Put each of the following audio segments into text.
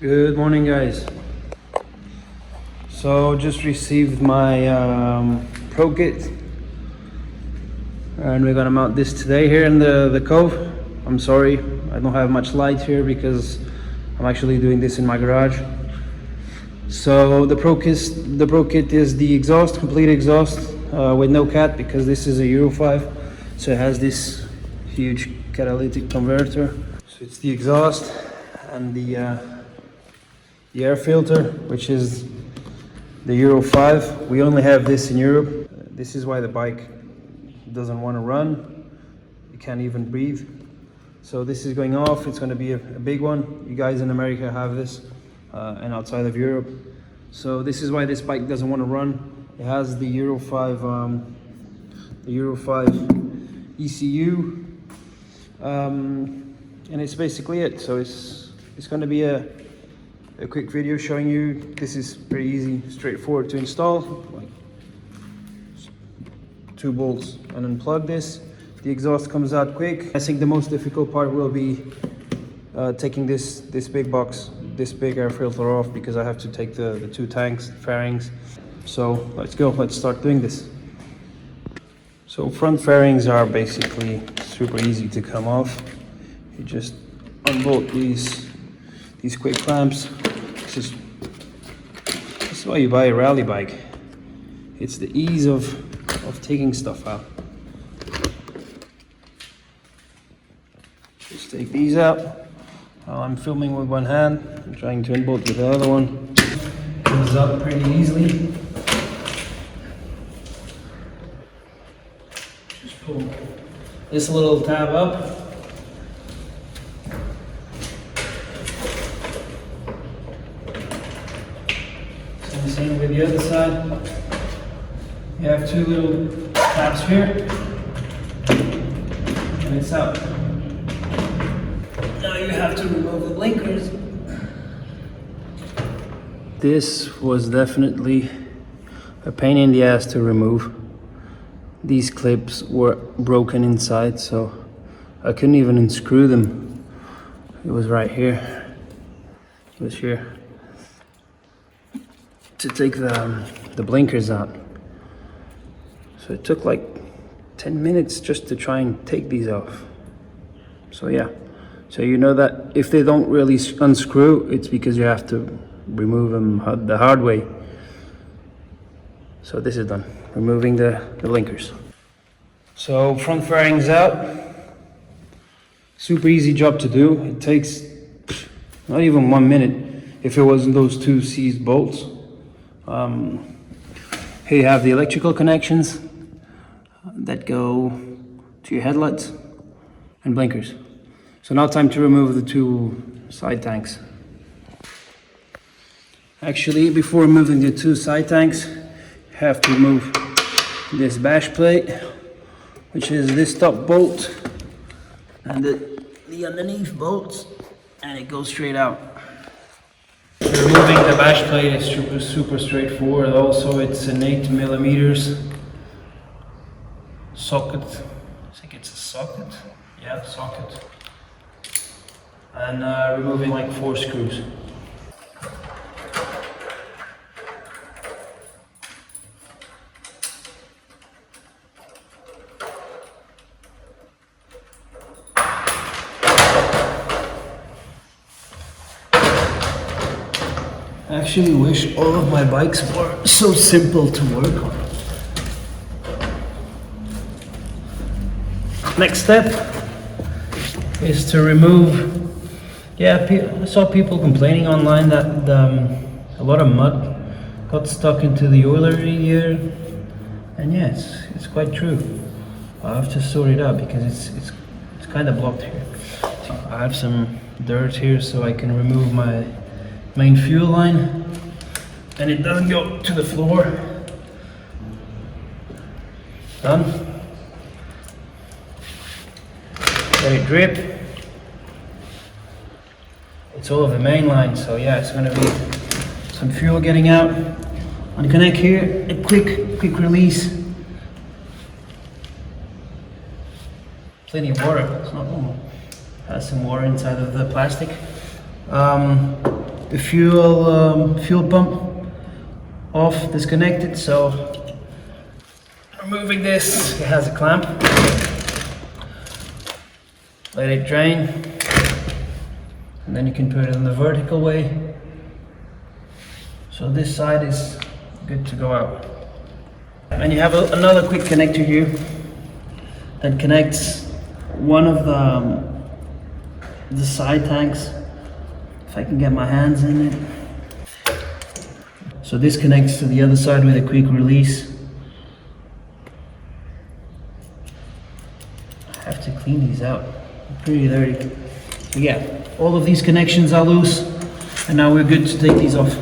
Good morning, guys. So just received my Pro Kit, and we're gonna mount this today here in the Kove. I'm sorry, I don't have much light here because I'm actually doing this in my garage. So the Pro Kit is the exhaust, complete exhaust with no cat, because this is a Euro 5, so it has this huge catalytic converter. So it's the exhaust and the air filter, which is the Euro 5. We only have this in Europe. This is why the bike doesn't want to run. You can't even breathe. So this is going off. It's going to be a big one. You guys in America have this, and outside of Europe. So this is why this bike doesn't want to run. It has the Euro 5 ECU, and it's basically it. So it's going to be a quick video showing you. This is pretty easy, straightforward to install. Like 2 bolts and unplug this. The exhaust comes out quick. I think the most difficult part will be taking this big box, this big air filter off, because I have to take the 2 tanks, fairings. So let's go, let's start doing this. So front fairings are basically super easy to come off. You just unbolt these quick clamps. This is why you buy a rally bike. It's the ease of taking stuff out. Just take these out. While I'm filming with one hand, I'm trying to unbolt with the other one. Comes up pretty easily. Just pull this little tab up. Same with the other side. You have 2 little tabs here, and it's out. Now you have to remove the blinkers. This was definitely a pain in the ass to remove. These clips were broken inside, so I couldn't even unscrew them. It was right here. It was here. To take the blinkers out. So it took like 10 minutes just to try and take these off. So yeah, so you know that if they don't really unscrew, it's because you have to remove them the hard way. So this is done, removing the blinkers. So front fairings out. Super easy job to do. It takes not even 1 minute if it wasn't those 2 seized bolts. Here you have the electrical connections that go to your headlights and blinkers. So now time to remove the 2 side tanks. Actually, before removing the 2 side tanks, you have to remove this bash plate, which is this top bolt and the underneath bolts, and it goes straight out. Removing the bash plate is super straightforward. Also, it's an 8mm socket. I think it's a socket. Yeah, socket. And removing like 4 screws. I actually wish all of my bikes were so simple to work on. Next step is to remove, I saw people complaining online that a lot of mud got stuck into the oil here, and yeah, it's quite true. I have to sort it out because it's kind of blocked here. So I have some dirt here, so I can remove my main fuel line, and it doesn't go to the floor. Done. Let it drip. It's all of the main line, so yeah, it's going to be some fuel getting out. Unconnect here, a quick release. Plenty of water, it's not normal. Has some water inside of the plastic. the fuel pump off, disconnected. So removing this, it has a clamp. Let it drain, and then you can put it in the vertical way. So this side is good to go out. And you have another quick connector here that connects one of the side tanks, if I can get my hands in it. So this connects to the other side with a quick release. I have to clean these out, they're pretty dirty. So yeah, all of these connections are loose, and now we're good to take these off.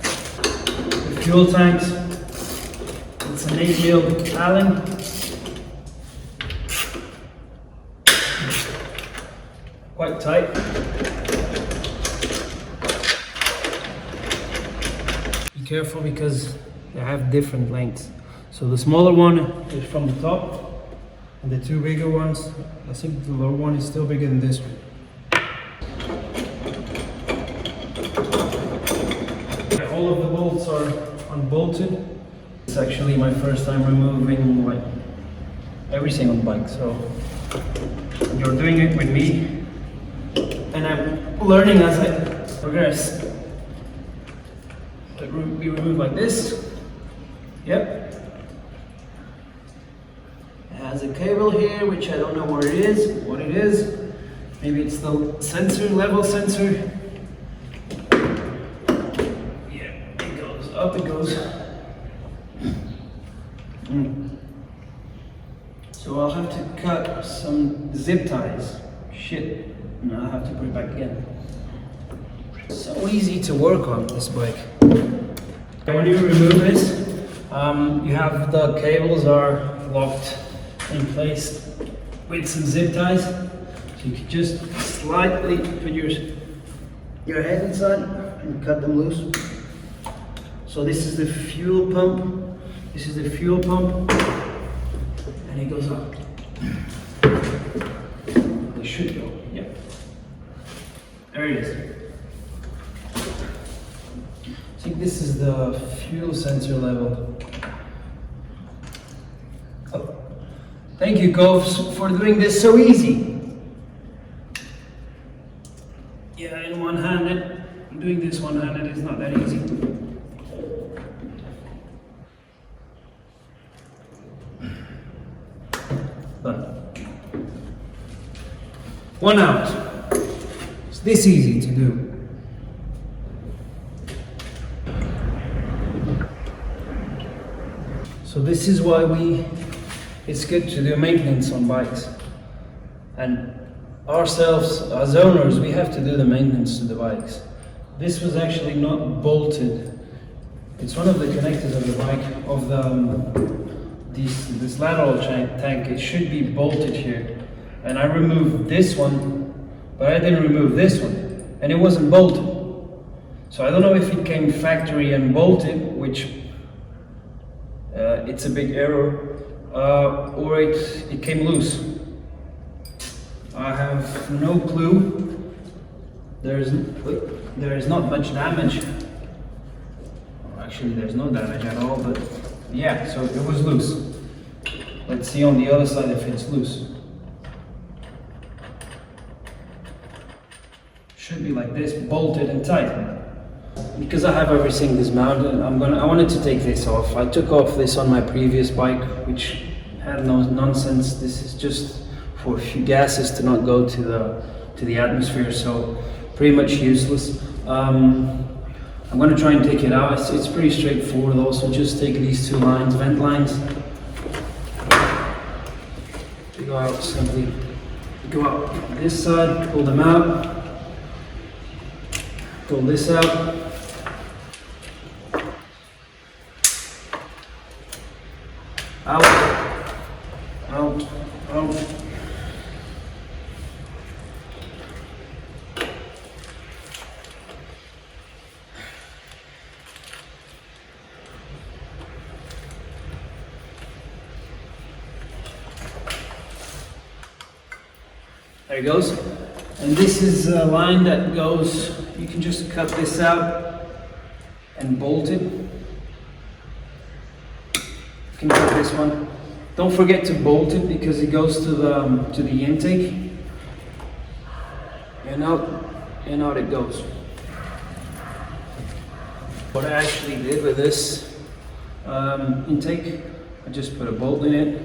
The fuel tanks, it's an 8mm Allen. Quite tight. Be careful because they have different lengths. So the smaller one is from the top, and the two bigger ones, I think the lower one is still bigger than this one. All of the bolts are unbolted. It's actually my first time removing like everything on the bike, so you're doing it with me, and I'm learning as I progress. We remove like this. Yep. It has a cable here, which I don't know where it is, what it is. Maybe it's the sensor, level sensor. Yeah, it goes up, it goes. So I'll have to cut some zip ties. Shit, and I'll have to put it back again. So easy to work on this bike. When you remove this, you have the cables are locked in place with some zip ties. So you can just slightly put your head inside and cut them loose. So this is the fuel pump. This is the fuel pump, and it goes up. It should go. Yeah. There it is. I think this is the fuel sensor level. Oh. Thank you, Kove, for doing this so easy. Yeah, in one-handed, doing this one-handed is not that easy. Done. One out. It's this easy to do. So this is why it's good to do maintenance on bikes. And ourselves, as owners, we have to do the maintenance to the bikes. This was actually not bolted. It's one of the connectors of the bike, of this lateral tank. It should be bolted here. And I removed this one, but I didn't remove this one. And it wasn't bolted. So I don't know if it came factory and bolted, which it's a big error, or it came loose. I have no clue. There is not much damage. Actually, there's no damage at all, but yeah, so it was loose. Let's see on the other side if it's loose. Should be like this, bolted and tight. Because I have everything dismounted, I wanted to take this off. I took off this on my previous bike, which had no nonsense. This is just for a few gases to not go to the atmosphere, so pretty much useless. I'm going to try and take it out. It's pretty straightforward. Also, just take these two lines, vent lines. To go out simply. Go out this side, pull them out. Pull this out. Out, out, out. There it goes. And this is a line that goes, you can just cut this out and bolt it. You can cut this one. Don't forget to bolt it because it goes to the intake. And out it goes. What I actually did with this intake, I just put a bolt in it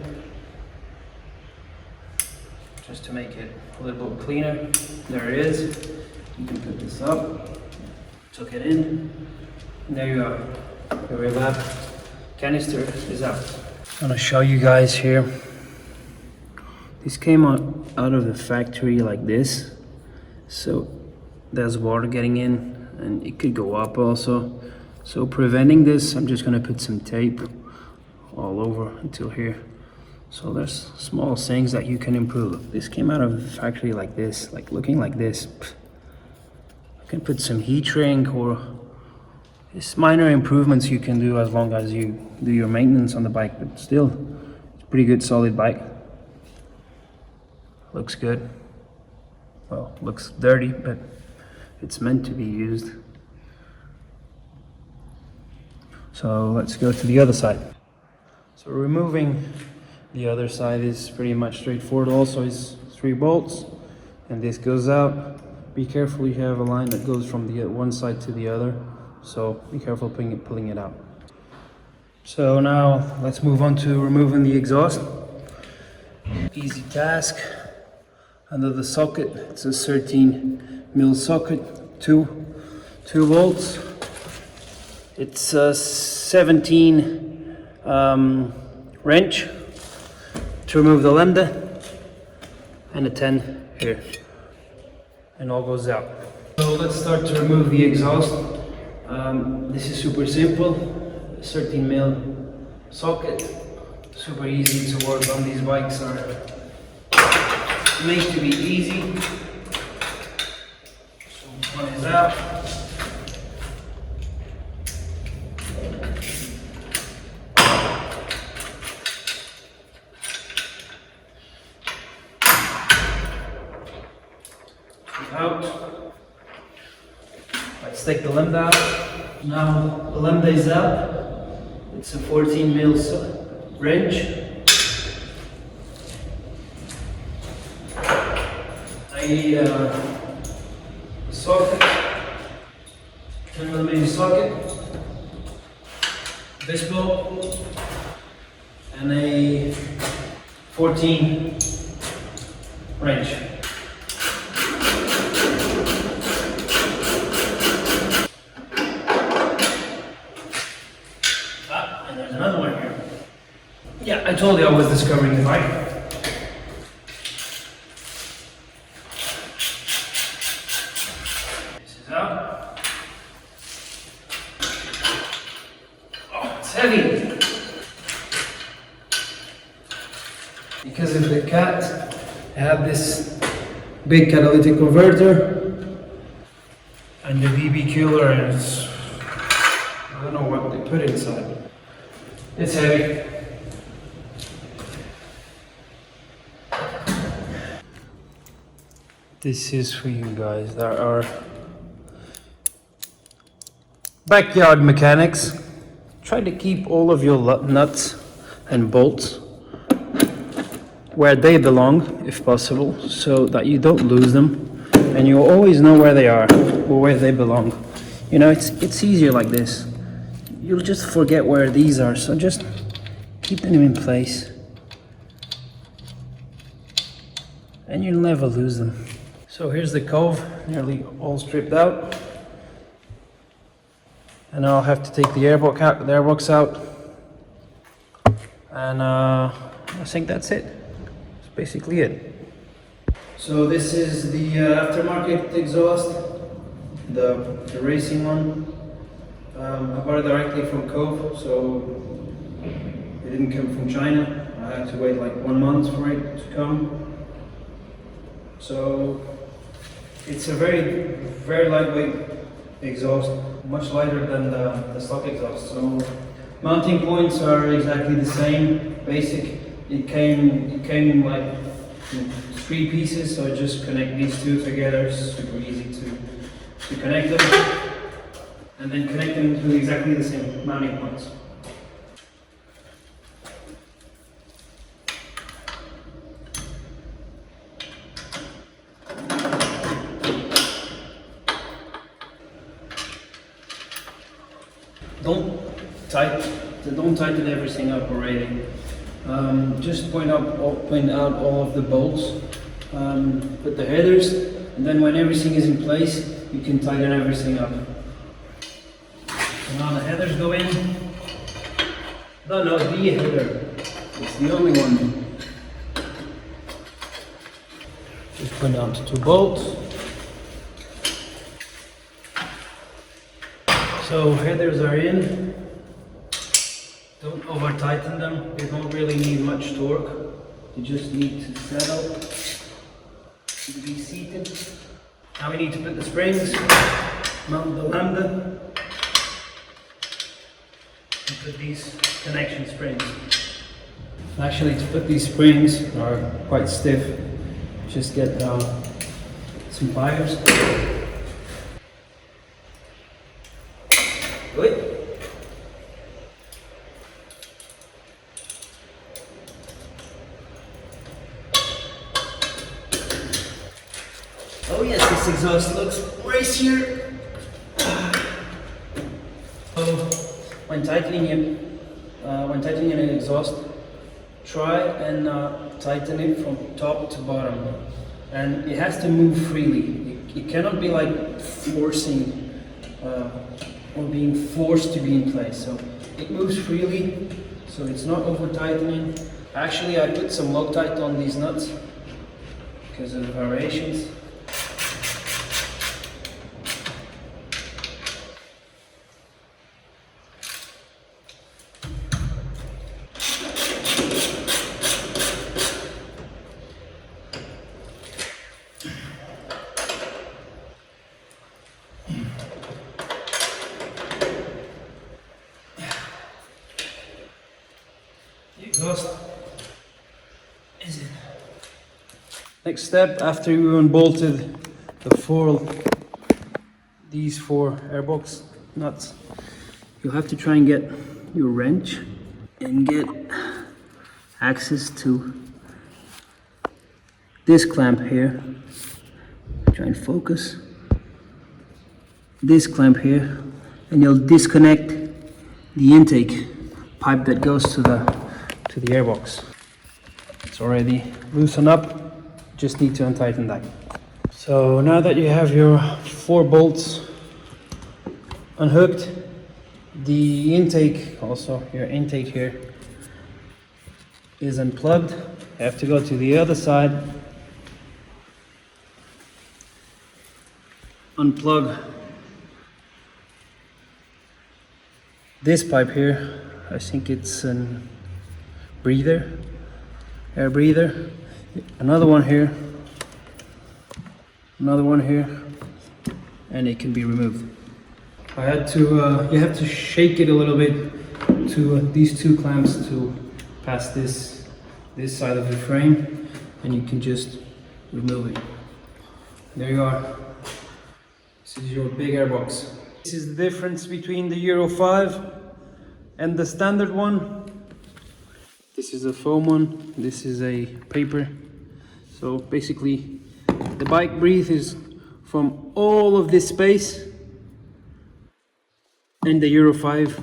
just to make it a little bit cleaner. There it is. You can put this up, tuck it in, and there you are. Your vAfter canister is out. I'm gonna show you guys here. This came out of the factory like this, so there's water getting in, and it could go up also. So preventing this, I'm just gonna put some tape all over until here. So there's small things that you can improve. This came out of the factory like this, like looking like this. I can put some heat shrink, or it's minor improvements you can do as long as you do your maintenance on the bike, but still, it's a pretty good solid bike. Looks good. Well, looks dirty, but it's meant to be used. So let's go to the other side. So removing the other side is pretty much straightforward. Also is 3 bolts, and this goes out. Be careful, you have a line that goes from the one side to the other, so be careful pulling it out. So now let's move on to removing the exhaust. Easy task. Under the socket, it's a 13mm socket, 2 volts. It's a 17 wrench to remove the lambda, and a 10 here, and all goes out. So let's start to remove the exhaust. This is super simple, 13mm socket, super easy to work on. These bikes are made to be easy. So one is out. Out. Let's take the lambda out. Now the lambda is out. It's a 14mm wrench. A socket, 10mm socket, this bolt, and a 14 wrench. And there's another one here. Yeah, I told you I was discovering the bike. This is out. Oh, it's heavy. Because of the cat, I have this big catalytic converter and the VB cooler, and it's, I don't know what they put inside. It's heavy. This is for you guys that are backyard mechanics. Try to keep all of your nuts and bolts where they belong, if possible, so that you don't lose them, and you always know where they are or where they belong. You know, it's easier like this. You'll just forget where these are, so just keep them in place and you'll never lose them. So here's the Kove, nearly all stripped out, and I'll have to take the airbox out, and I think that's it. That's basically it. So this is the aftermarket exhaust, the racing one. I bought it directly from Kove, so it didn't come from China. I had to wait like 1 month for it to come. So it's a very, very lightweight exhaust, much lighter than the stock exhaust. So mounting points are exactly the same, basic. It came like 3 pieces, so I just connect these two together. Super easy to connect them, and then connect them to exactly the same mounting points. Don't tighten everything up already. Just point out all of the bolts, put the headers, and then when everything is in place, you can tighten everything up. So now the headers go in. No, the header. It's the only one. Just point out the 2 bolts. So headers are in. Don't over tighten them. They don't really need much torque. You just need to settle to be seated. Now we need to put the springs, mount the lambda, and put these connection springs. Actually, to put these springs are quite stiff. Just get some pliers. Good. Oh yes, this exhaust looks racier. So when tightening an exhaust, try and tighten it from top to bottom, and it has to move freely. It cannot be like forcing or being forced to be in place. So it moves freely, so it's not over tightening. Actually, I put some Loctite on these nuts because of the variations. Exhaust is in. Next step, after you unbolted these 4 airbox nuts, you'll have to try and get your wrench and get access to this clamp here. Try and focus. This clamp here, and you'll disconnect the intake pipe that goes to the airbox. It's already loosened up, just need to untighten that. So now that you have your 4 bolts unhooked, the intake, also your intake here, is unplugged. You have to go to the other side, unplug this pipe here. I think it's an air breather. Another one here, and it can be removed. I had to, you have to shake it a little bit to these 2 clamps to pass this side of the frame, and you can just remove it. There you are. This is your big airbox. This is the difference between the Euro 5 and the standard one. This is a foam one, this is a paper. So basically the bike breathes from all of this space, and the Euro 5,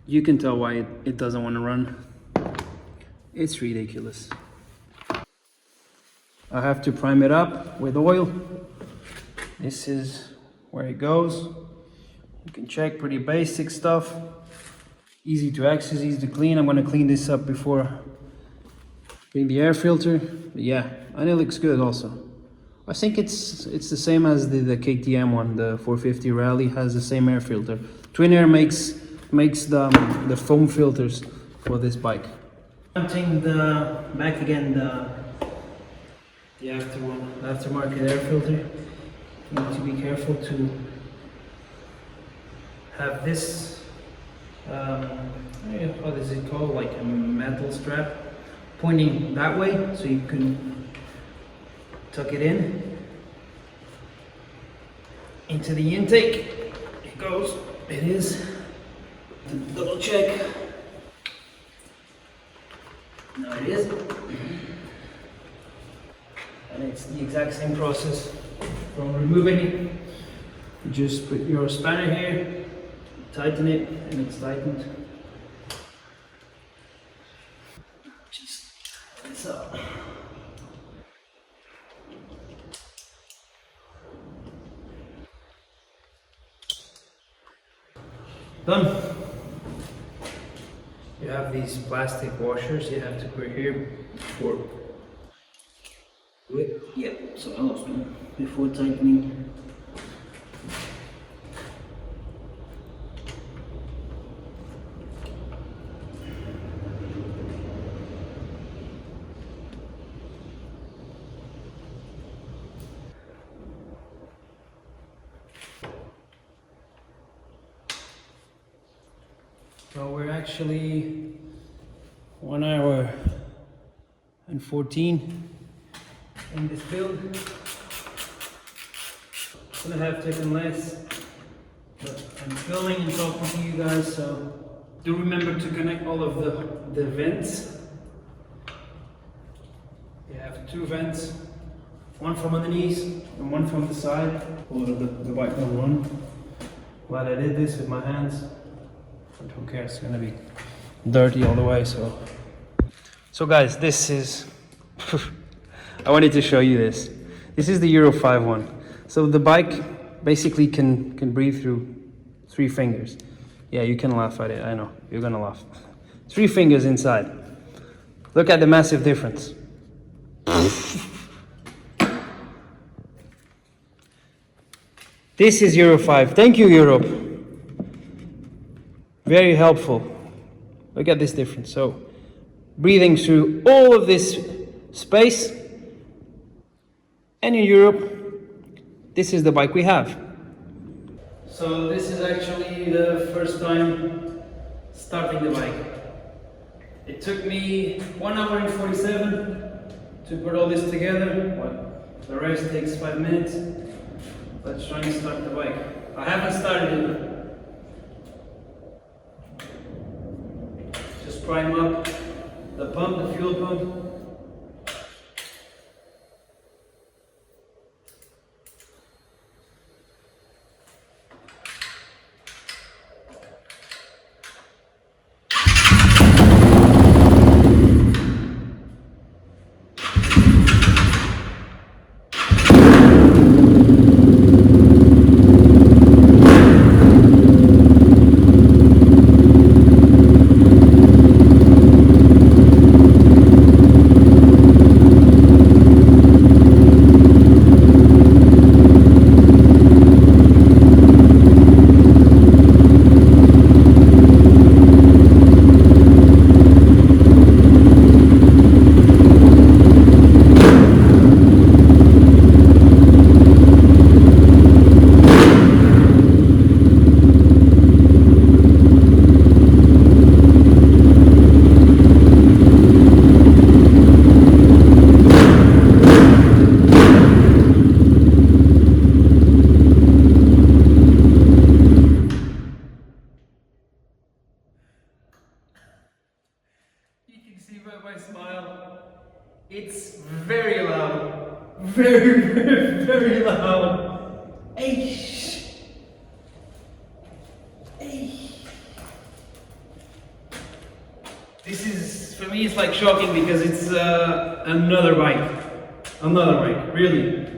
you can tell why it doesn't want to run. It's ridiculous. I have to prime it up with oil. This is where it goes. You can check, pretty basic stuff. Easy to access, easy to clean. I'm going to clean this up before doing the air filter. But yeah, and it looks good also. I think it's the same as the KTM one. The 450 Rally has the same air filter. Twin Air makes the foam filters for this bike. Mounting the back again the aftermarket air filter. You need to be careful to have this. What is it called? Like a metal strap pointing that way, so you can tuck it in into the intake. It goes. It is. Double check. No, it is. And it's the exact same process from removing it. You just put your spanner here, tighten it, and it's tightened. Just like so. Done. You have these plastic washers you have to put here before. Yep, so I lost one before tightening. So we're actually 1 hour and 14 in this build. Could have taken less, but I'm filming and talking to you guys, so do remember to connect all of the vents. You have 2 vents, one from underneath and one from the side, or the white one. Glad I did this with my hands. But who cares, it's gonna be dirty all the way. So guys, this is I wanted to show you this. This is the Euro5 one. So the bike basically can breathe through 3 fingers. Yeah, you can laugh at it, I know, you're gonna laugh. 3 fingers inside. Look at the massive difference. This is Euro5. Thank you, Europe. Very helpful. Look at this difference. So, breathing through all of this space, and in Europe, this is the bike we have. So this is actually the first time starting the bike. It took me 1 hour and 47 to put all this together. The rest takes 5 minutes. Let's try and start the bike. I haven't started it. Just prime up the pump, the fuel pump. My smile, it's very loud, very loud. Hey. This is, for me, it's like shocking because it's another bike, really.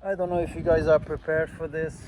I don't know if you guys are prepared for this.